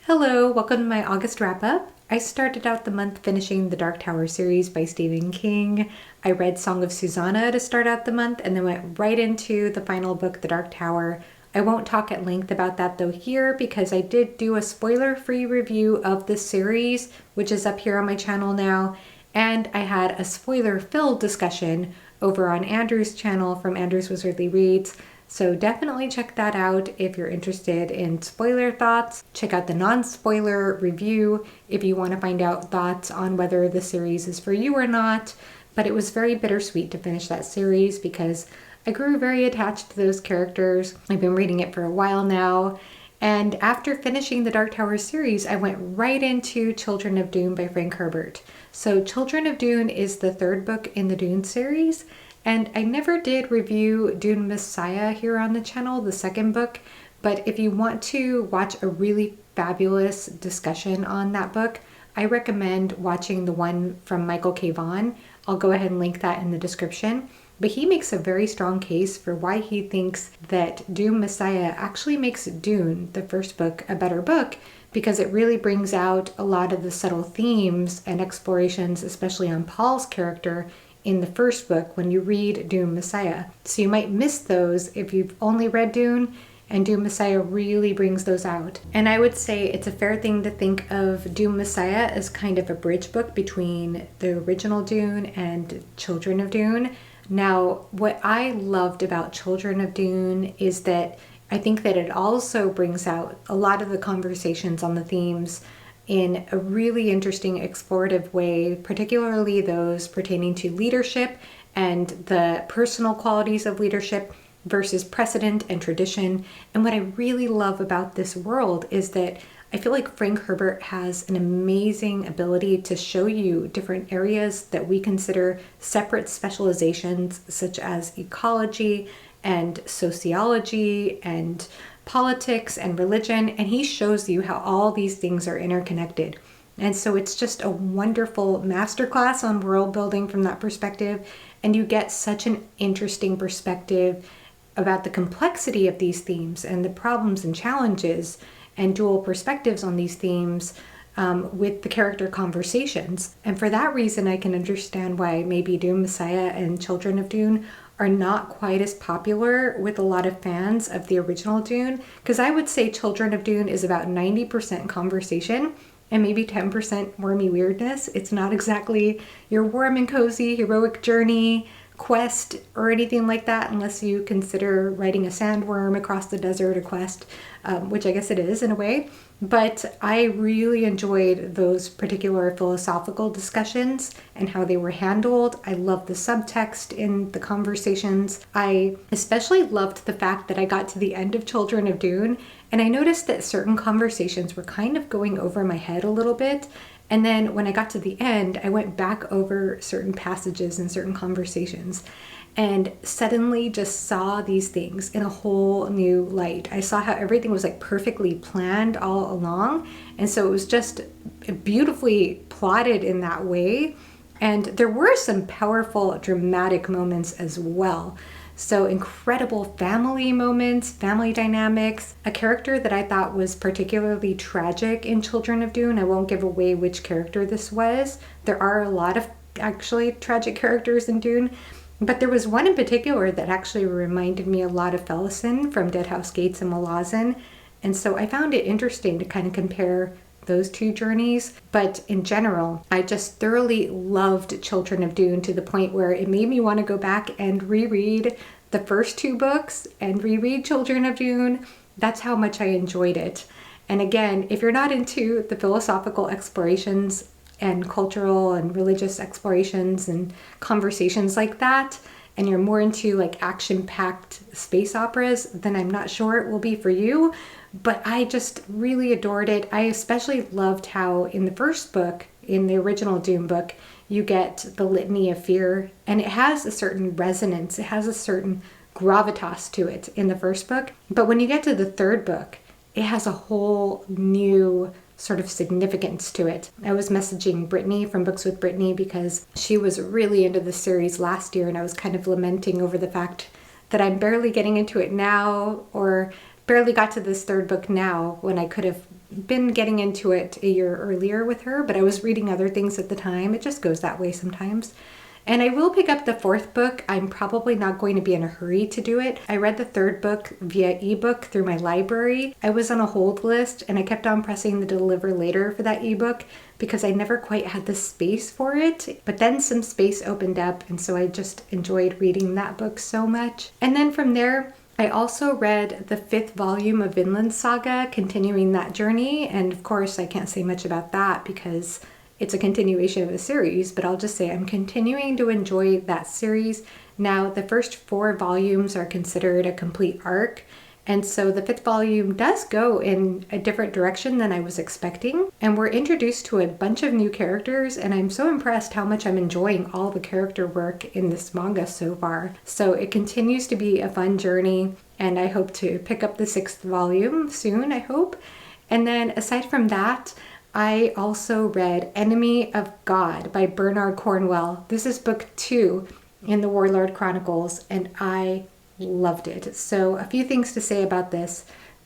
Hello, welcome to my August wrap-up. I started out the month finishing the Dark Tower series by Stephen King. I read Song of Susanna to start out the month and then went right into the final book, The Dark Tower. I won't talk at length about that though here because I did do a spoiler-free review of this series, which is up here on my channel now, and I had a spoiler-filled discussion over on Andrew's channel from Andrew's Wizardly Reads. So definitely check that out if you're interested in spoiler thoughts. Check out the non-spoiler review if you want to find out thoughts on whether the series is for you or not. But it was very bittersweet to finish that series because I grew very attached to those characters. I've been reading it for a while now. And after finishing the Dark Tower series, I went right into Children of Dune by Frank Herbert. So Children of Dune is the third book in the Dune series. And I never did review Dune Messiah here on the channel, the second book, but if you want to watch a really fabulous discussion on that book, I recommend watching the one from Michael K. Vaughan. I'll go ahead and link that in the description. But he makes a very strong case for why he thinks that Dune Messiah actually makes Dune, the first book, a better book, because it really brings out a lot of the subtle themes and explorations, especially on Paul's character, in the first book when you read Dune Messiah. So you might miss those if you've only read Dune, and Dune Messiah really brings those out. And I would say it's a fair thing to think of Dune Messiah as kind of a bridge book between the original Dune and Children of Dune. Now, what I loved about Children of Dune is that I think that it also brings out a lot of the conversations on the themes in a really interesting explorative way, particularly those pertaining to leadership and the personal qualities of leadership versus precedent and tradition. And what I really love about this world is that I feel like Frank Herbert has an amazing ability to show you different areas that we consider separate specializations, such as ecology and sociology and politics and religion, and he shows you how all these things are interconnected. And so it's just a wonderful masterclass on world building from that perspective, and you get such an interesting perspective about the complexity of these themes and the problems and challenges and dual perspectives on these themes with the character conversations. And for that reason, I can understand why maybe Dune Messiah and Children of Dune are not quite as popular with a lot of fans of the original Dune, because I would say Children of Dune is about 90% conversation and maybe 10% wormy weirdness. It's not exactly your warm and cozy heroic journey, quest, or anything like that, unless you consider riding a sandworm across the desert a quest, which I guess it is in a way. But I really enjoyed those particular philosophical discussions and how they were handled. I loved the subtext in the conversations. I especially loved the fact that I got to the end of Children of Dune and I noticed that certain conversations were kind of going over my head a little bit. And then when I got to the end, I went back over certain passages and certain conversations and suddenly just saw these things in a whole new light. I saw how everything was like perfectly planned all along. And so it was just beautifully plotted in that way. And there were some powerful, dramatic moments as well. So incredible family moments, family dynamics, a character that I thought was particularly tragic in Children of Dune. I won't give away which character this was. There are a lot of actually tragic characters in Dune, but there was one in particular that actually reminded me a lot of Felison from Dead House Gates and Malazan. And so I found it interesting to kind of compare those two journeys. But in general, I just thoroughly loved Children of Dune to the point where it made me want to go back and reread the first two books and reread Children of Dune. That's how much I enjoyed it. And again, if you're not into the philosophical explorations and cultural and religious explorations and conversations like that, and you're more into like action-packed space operas, then I'm not sure it will be for you. But I just really adored it. I especially loved how in the first book, in the original Dune book, you get the Litany of Fear, and it has a certain resonance. It has a certain gravitas to it in the first book. But when you get to the third book, it has a whole new sort of significance to it. I was messaging Brittany from Books with Brittany because she was really into the series last year, and I was kind of lamenting over the fact that I'm barely getting into it now, or barely got to this third book now when I could have been getting into it a year earlier with her, but I was reading other things at the time. It just goes that way sometimes. And I will pick up the fourth book. I'm probably not going to be in a hurry to do it. I read the third book via ebook through my library. I was on a hold list and I kept on pressing the deliver later for that ebook because I never quite had the space for it. But then some space opened up, and so I just enjoyed reading that book so much. And then from there, I also read the 5th volume of Vinland Saga, continuing that journey. And of course, I can't say much about that because it's a continuation of a series, but I'll just say I'm continuing to enjoy that series. Now, the first 4 volumes are considered a complete arc, and so the 5th volume does go in a different direction than I was expecting, and we're introduced to a bunch of new characters, and I'm so impressed how much I'm enjoying all the character work in this manga so far. So it continues to be a fun journey, and I hope to pick up the 6th volume soon, I hope. And then aside from that, I also read Enemy of God by Bernard Cornwell. This is book 2 in the Warlord Chronicles, and I loved it. So a few things to say about this.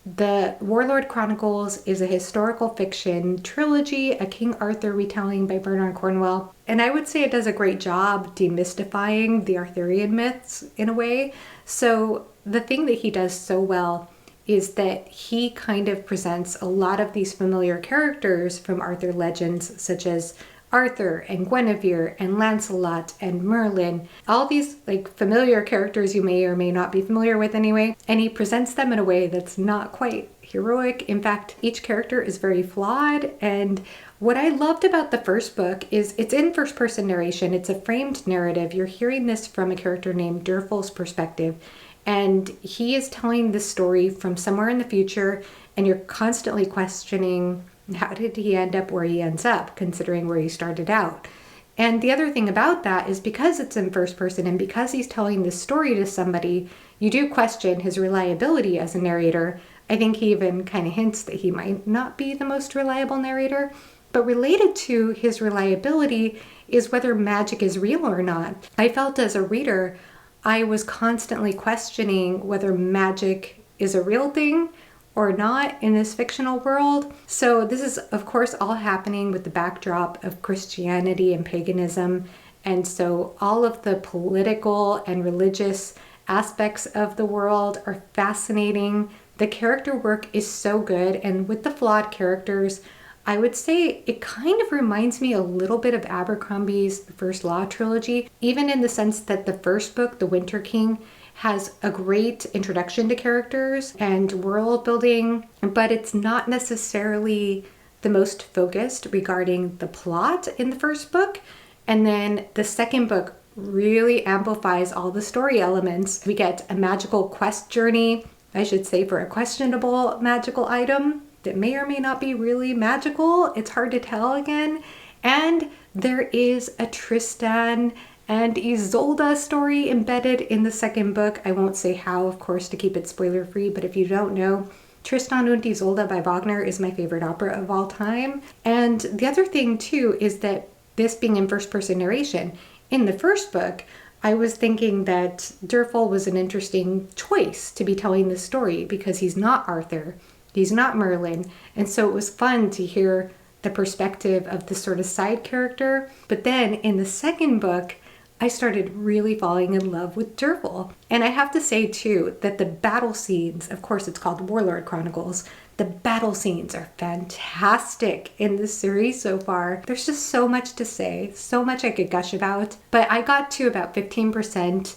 The Warlord Chronicles is a historical fiction trilogy, a King Arthur retelling by Bernard Cornwell. And I would say it does a great job demystifying the Arthurian myths in a way. So the thing that he does so well is that he kind of presents a lot of these familiar characters from Arthur legends, such as Arthur and Guinevere and Lancelot and Merlin, all these like familiar characters you may or may not be familiar with anyway, and he presents them in a way that's not quite heroic. In fact, each character is very flawed, and what I loved about the first book is it's in first person narration. It's a framed narrative. You're hearing this from a character named Durfal's perspective, and he is telling the story from somewhere in the future, and you're constantly questioning, how did he end up where he ends up, considering where he started out? And the other thing about that is because it's in first person and because he's telling this story to somebody, you do question his reliability as a narrator. I think he even kind of hints that he might not be the most reliable narrator. But related to his reliability is whether magic is real or not. I felt as a reader, I was constantly questioning whether magic is a real thing or not in this fictional world. So this is, of course, all happening with the backdrop of Christianity and paganism. And so all of the political and religious aspects of the world are fascinating. The character work is so good. And with the flawed characters, I would say it kind of reminds me a little bit of Abercrombie's First Law trilogy, even in the sense that the first book, The Winter King, has a great introduction to characters and world building, but it's not necessarily the most focused regarding the plot in the first book. And then the second book really amplifies all the story elements. We get a magical quest journey, I should say, for a questionable magical item that may or may not be really magical. It's hard to tell again. And there is a Tristan and Isolde story embedded in the second book. I won't say how, of course, to keep it spoiler free, but if you don't know, Tristan und Isolde by Wagner is my favorite opera of all time. And the other thing too is that this being in first person narration, in the first book, I was thinking that Durfal was an interesting choice to be telling this story because he's not Arthur, he's not Merlin, and so it was fun to hear the perspective of this sort of side character. But then in the second book, I started really falling in love with Durfal. And I have to say too that the battle scenes, of course it's called Warlord Chronicles, the battle scenes are fantastic in this series so far. There's just so much to say, so much I could gush about. But I got to about 15%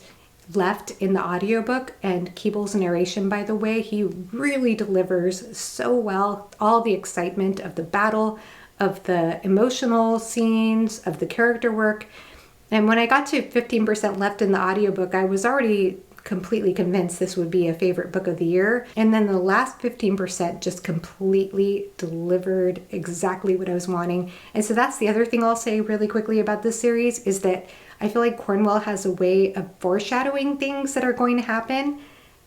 left in the audiobook, and Keeble's narration, by the way, he really delivers so well. All the excitement of the battle, of the emotional scenes, of the character work. And when I got to 15% left in the audiobook, I was already completely convinced this would be a favorite book of the year. And then the last 15% just completely delivered exactly what I was wanting. And so that's the other thing I'll say really quickly about this series is that I feel like Cornwell has a way of foreshadowing things that are going to happen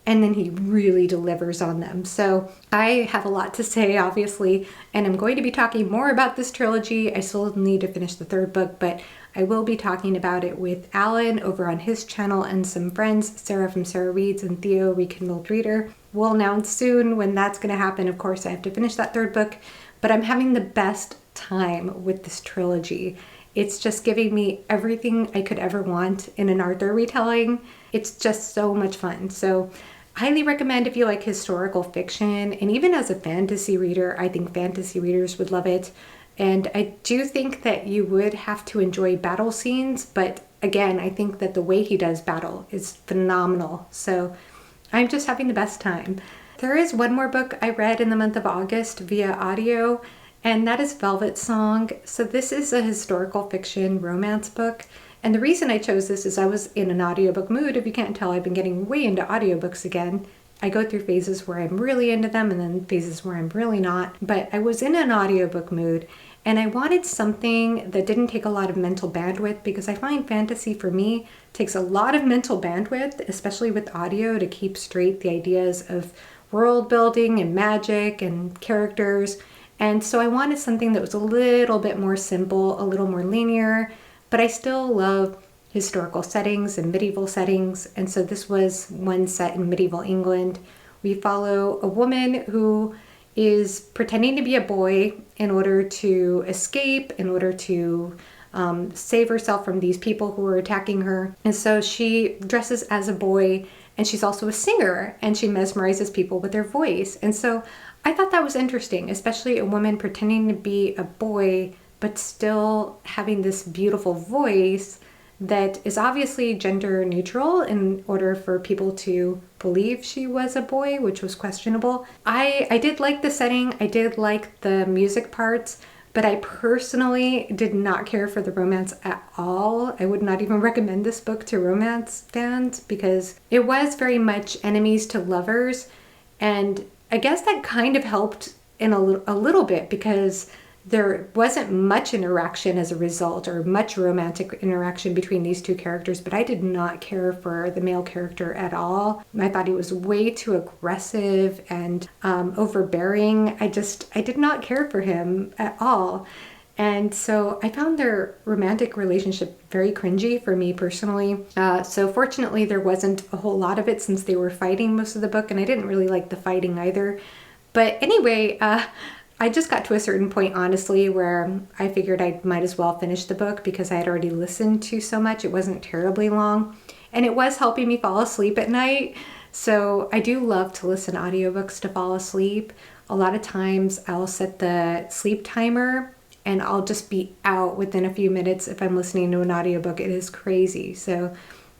and then he really delivers on them. So I have a lot to say, obviously, and I'm going to be talking more about this trilogy. I still need to finish the third book, but I will be talking about it with Alan over on his channel and some friends, Sarah from Sarah Reads and Theo, Rekindled Reader. We'll announce soon when that's going to happen. Of course, I have to finish that third book, but I'm having the best time with this trilogy. It's just giving me everything I could ever want in an Arthur retelling. It's just so much fun. So highly recommend if you like historical fiction, and even as a fantasy reader, I think fantasy readers would love it. And I do think that you would have to enjoy battle scenes, but again, I think that the way he does battle is phenomenal. So I'm just having the best time. There is one more book I read in the month of August via audio, and that is Velvet Song. So this is a historical fiction romance book. And the reason I chose this is I was in an audiobook mood. If you can't tell, I've been getting way into audiobooks again. I go through phases where I'm really into them and then phases where I'm really not. But I was in an audiobook mood and I wanted something that didn't take a lot of mental bandwidth, because I find fantasy for me takes a lot of mental bandwidth, especially with audio, to keep straight the ideas of world building and magic and characters. And so I wanted something that was a little bit more simple, a little more linear, but I still love historical settings and medieval settings. And so this was one set in medieval England. We follow a woman who is pretending to be a boy in order to escape, in order to save herself from these people who are attacking her. And so she dresses as a boy, and she's also a singer, and she mesmerizes people with her voice. And so I thought that was interesting, especially a woman pretending to be a boy, but still having this beautiful voice that is obviously gender neutral in order for people to believe she was a boy, which was questionable. I did like the setting, I did like the music parts, but I personally did not care for the romance at all. I would not even recommend this book to romance fans because it was very much enemies to lovers, and I guess that kind of helped in a little bit because there wasn't much interaction as a result, or much romantic interaction between these two characters, but I did not care for the male character at all. I thought he was way too aggressive and overbearing. I did not care for him at all. And so I found their romantic relationship very cringy for me personally. So fortunately there wasn't a whole lot of it since they were fighting most of the book, and I didn't really like the fighting either. But anyway, I just got to a certain point, honestly, where I figured I might as well finish the book because I had already listened to so much. It wasn't terribly long, and it was helping me fall asleep at night. So I do love to listen to audiobooks to fall asleep. A lot of times I'll set the sleep timer and I'll just be out within a few minutes if I'm listening to an audiobook. It is crazy. So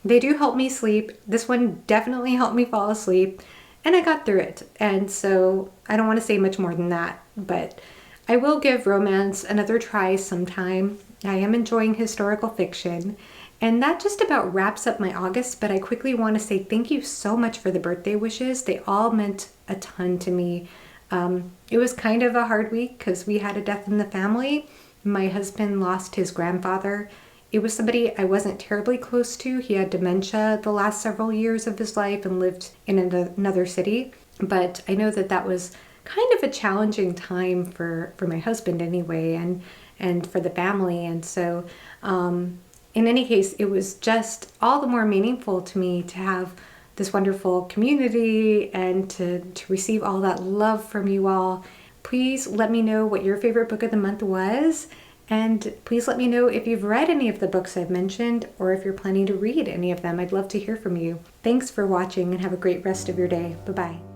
they do help me sleep. This one definitely helped me fall asleep. And I got through it. And so I don't want to say much more than that, but I will give romance another try sometime. I am enjoying historical fiction. And that just about wraps up my August, but I quickly want to say thank you so much for the birthday wishes. They all meant a ton to me. It was kind of a hard week because we had a death in the family. My husband lost his grandfather. It was somebody I wasn't terribly close to. He had dementia the last several years of his life and lived in another city. But I know that that was kind of a challenging time for my husband anyway, and for the family. And so in any case, it was just all the more meaningful to me to have this wonderful community and to receive all that love from you all. Please let me know what your favorite book of the month was. And please let me know if you've read any of the books I've mentioned or if you're planning to read any of them. I'd love to hear from you. Thanks for watching and have a great rest of your day. Bye-bye.